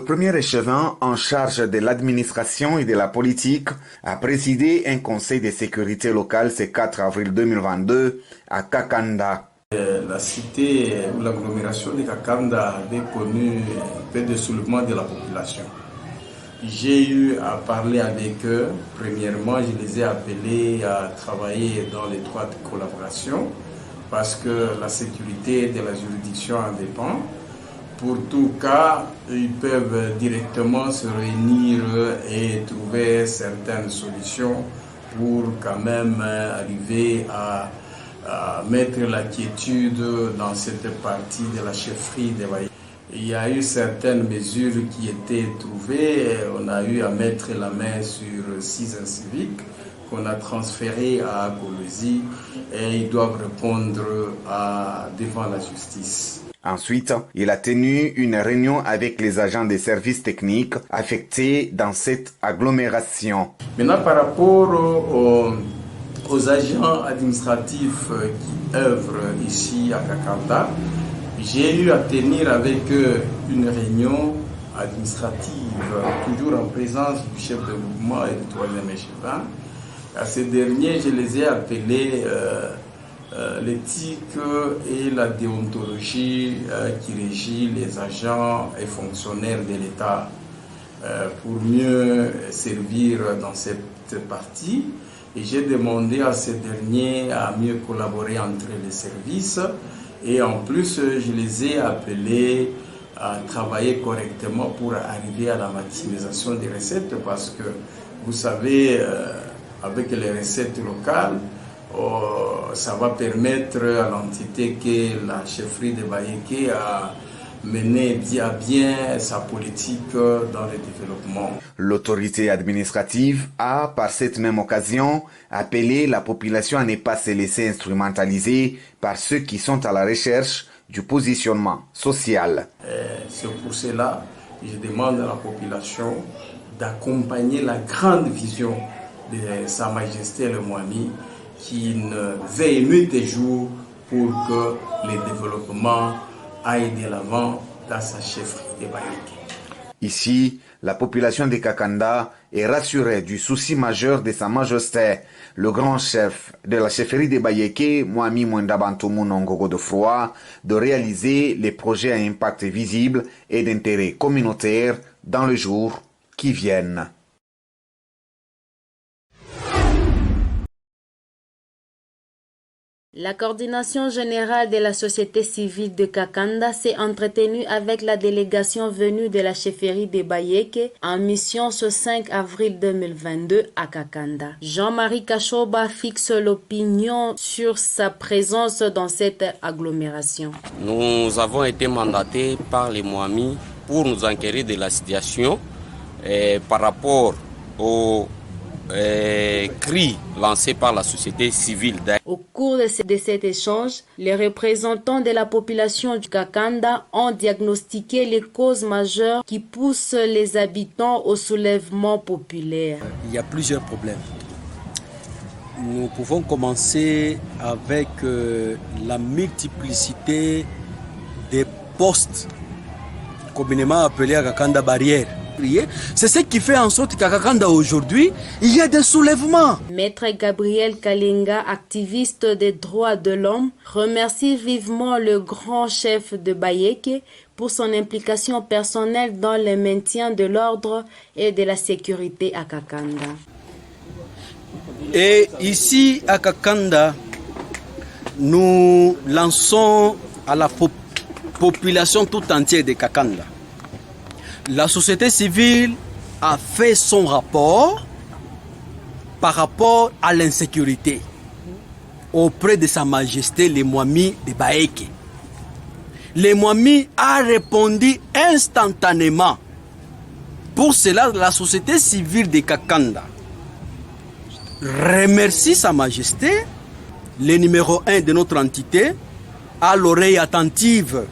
premier échevin en charge de l'administration et de la politique a présidé un conseil de sécurité locale ce 4 avril 2022 à Kakanda. La cité ou l'agglomération de Kakanda avait connu un peu de soulèvement de la population. J'ai eu à parler avec eux. Premièrement, je les ai appelés à travailler dans l'étroite collaboration parce que la sécurité de la juridiction en dépend. Pour tout cas, ils peuvent directement se réunir et trouver certaines solutions pour quand même arriver à mettre la quiétude dans cette partie de la chefferie de Baye. Il y a eu certaines mesures qui étaient trouvées. On a eu à mettre la main sur 6 inciviques qu'on a transférés à Golosi et ils doivent répondre devant la justice. Ensuite, il a tenu une réunion avec les agents des services techniques affectés dans cette agglomération. Maintenant, par rapport aux agents administratifs qui œuvrent ici à Kakanda, j'ai eu à tenir avec eux une réunion administrative, toujours en présence du chef de mouvement et du troisième échevin. À ces derniers, je les ai appelés l'éthique et la déontologie qui régit les agents et fonctionnaires de l'État pour mieux servir dans cette partie. Et j'ai demandé à ces derniers à mieux collaborer entre les services. Et en plus, je les ai appelés à travailler correctement pour arriver à la maximisation des recettes parce que, vous savez, avec les recettes locales, ça va permettre à l'entité que la chefferie de Bayeke a mener à bien sa politique dans le développement. L'autorité administrative a, par cette même occasion, appelé la population à ne pas se laisser instrumentaliser par ceux qui sont à la recherche du positionnement social. C'est pour cela que je demande à la population d'accompagner la grande vision de Sa Majesté le Mwami qui ne veille nuit et jour pour que le développement aille de l'avant dans sa chefferie de Bayeke. Ici, la population de Kakanda est rassurée du souci majeur de Sa Majesté, le grand chef de la chefferie de Bayeke, Mwami Mwenda Bantoumou Nongogo de Froid, de réaliser les projets à impact visible et d'intérêt communautaire dans les jours qui viennent. La coordination générale de la société civile de Kakanda s'est entretenue avec la délégation venue de la chefferie de Bayeke en mission ce 5 avril 2022 à Kakanda. Jean-Marie Kachoba fixe l'opinion sur sa présence dans cette agglomération. Nous avons été mandatés par les Mwami pour nous enquérir de la situation par rapport aux cris lancés par la société civile. Au cours de cet échange, les représentants de la population du Kakanda ont diagnostiqué les causes majeures qui poussent les habitants au soulèvement populaire. Il y a plusieurs problèmes. Nous pouvons commencer avec la multiplicité des postes communément appelés à Kakanda barrières. C'est ce qui fait en sorte qu'à Kakanda aujourd'hui, il y a des soulèvements. Maître Gabriel Kalenga, activiste des droits de l'homme, remercie vivement le grand chef de Bayeke pour son implication personnelle dans le maintien de l'ordre et de la sécurité à Kakanda. Et ici à Kakanda, nous lançons à la population tout entière de Kakanda. La société civile a fait son rapport par rapport à l'insécurité auprès de Sa Majesté le Mwami de Bayeke. Le Mwami a répondu instantanément. Pour cela, la société civile de Kakanda remercie Sa Majesté, le numéro 1 de notre entité, à l'oreille attentive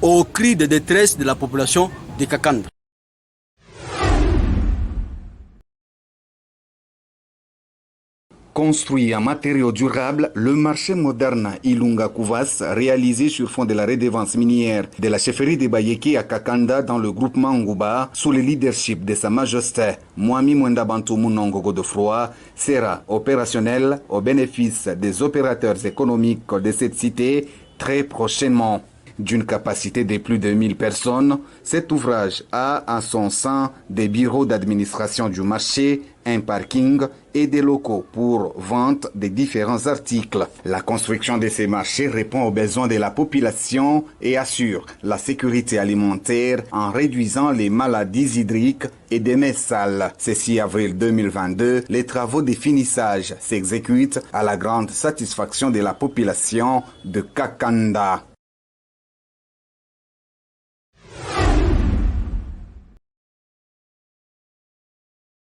aux cris de détresse de la population de Kakanda. Construit en matériaux durables, le marché moderne Ilunga Kouvas, réalisé sur fond de la redevance minière de la chefferie de Bayeke à Kakanda dans le groupement Ngouba, sous le leadership de Sa Majesté Mwami Mwenda Bantoumou Nongogo de Froa, sera opérationnel au bénéfice des opérateurs économiques de cette cité très prochainement. D'une capacité de plus de 1000 personnes, cet ouvrage a en son sein des bureaux d'administration du marché, un parking et des locaux pour vente des différents articles. La construction de ces marchés répond aux besoins de la population et assure la sécurité alimentaire en réduisant les maladies hydriques et des mets sales. Ce 6 avril 2022, les travaux de finissage s'exécutent à la grande satisfaction de la population de Kakanda.